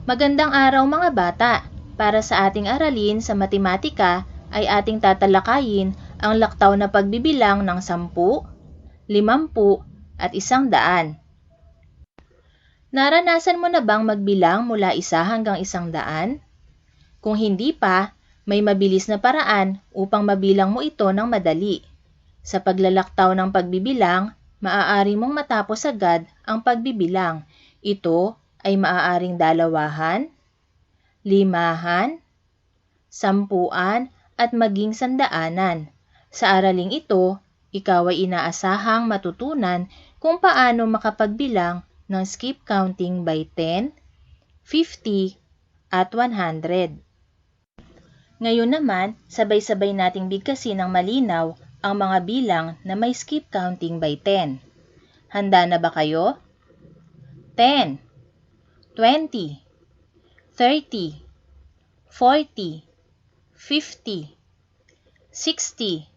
Magandang araw mga bata! Para sa ating aralin sa matematika ay ating tatalakayin ang laktaw na pagbibilang ng 10, 50 at 100. Naranasan mo na bang magbilang mula 1 hanggang 100? Kung hindi pa, may mabilis na paraan upang mabilang mo ito ng madali. Sa paglalaktaw ng pagbibilang, maaari mong matapos agad ang pagbibilang. Ito ay maaaring dalawahan, limahan, sampuan at maging sandaanan. Sa araling ito, ikaw ay inaasahang matutunan kung paano makapagbilang ng skip counting by 10, 50 at 100. Ngayon naman, sabay-sabay nating bigkasin ng malinaw ang mga bilang na may skip counting by 10. Handa na ba kayo? 10, 20, 30, 40, 50, 60,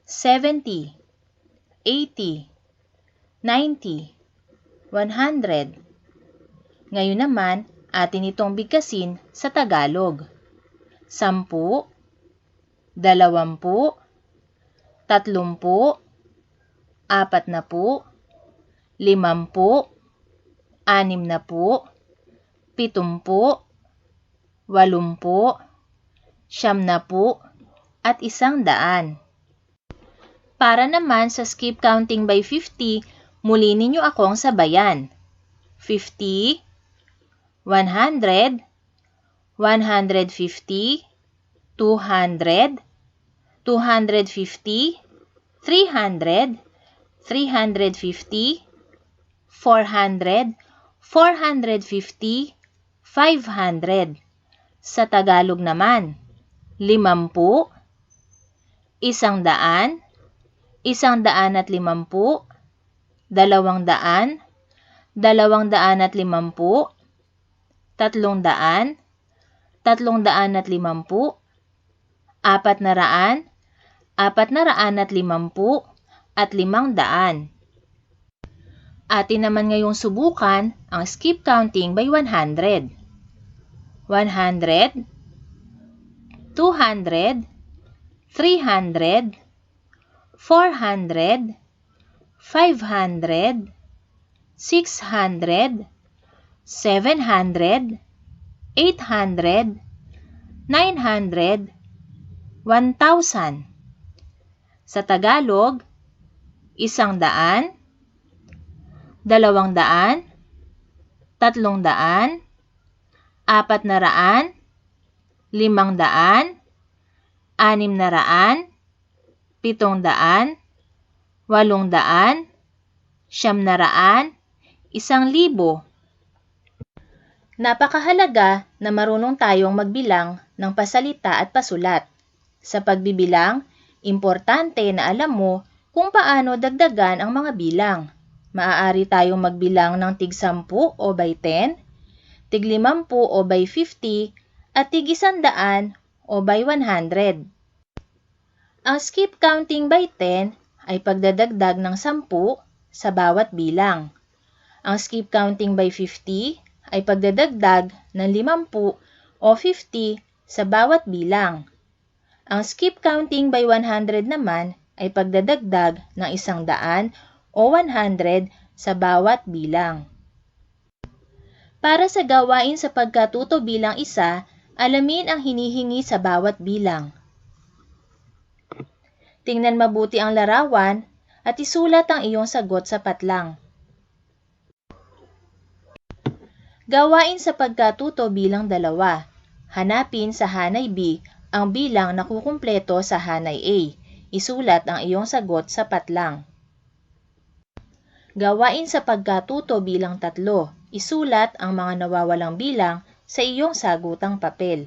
70, 80, 90, 100. Ngayon naman, atin itong bigkasin sa Tagalog. 10, 20, 30, 40, 50, 60, 70, 80, 90, at 100. Para naman sa skip counting by 50, muli ninyo akong sabayan. 50, 100, 150, 200, 250, 300, 350, 400, 450, 500. Sa Tagalog naman, 50, 100, 150, 200, 250, 300, 350, 400, 450, at 500. Atin naman ngayong subukan ang skip counting by 100. 100, 200, 300, 400, 500, 600, 700, 800, 900, 1,000. Sa Tagalog, 100, 200, 300, 400, 500, 600, 700, 800, 900, 1,000. Napakahalaga na marunong tayong magbilang ng pasalita at pasulat. Sa pagbibilang, importante na alam mo kung paano dagdagan ang mga bilang. Maaari tayong magbilang ng tig-10 o by 10, tig-50 o by 50, at tig-100 o by 100. Ang skip counting by 10 ay pagdadagdag ng 10 sa bawat bilang. Ang skip counting by 50 ay pagdadagdag ng 50 o 50 sa bawat bilang. Ang skip counting by 100 naman ay pagdadagdag ng 100 o 100 sa bawat bilang. Para sa gawain sa pagkatuto bilang isa, alamin ang hinihingi sa bawat bilang. Tingnan mabuti ang larawan at isulat ang iyong sagot sa patlang. Gawain sa pagkatuto bilang 2. Hanapin sa hanay B ang bilang na kukumpleto sa hanay A. Isulat ang iyong sagot sa patlang. Gawain sa pagkatuto bilang 3. Isulat ang mga nawawalang bilang sa iyong sagutang papel.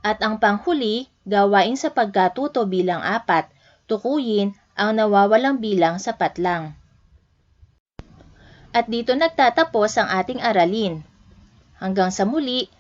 At ang panghuli, gawain sa pagkatuto bilang 4. Tukuyin ang nawawalang bilang sa patlang. At dito nagtatapos ang ating aralin. Hanggang sa muli,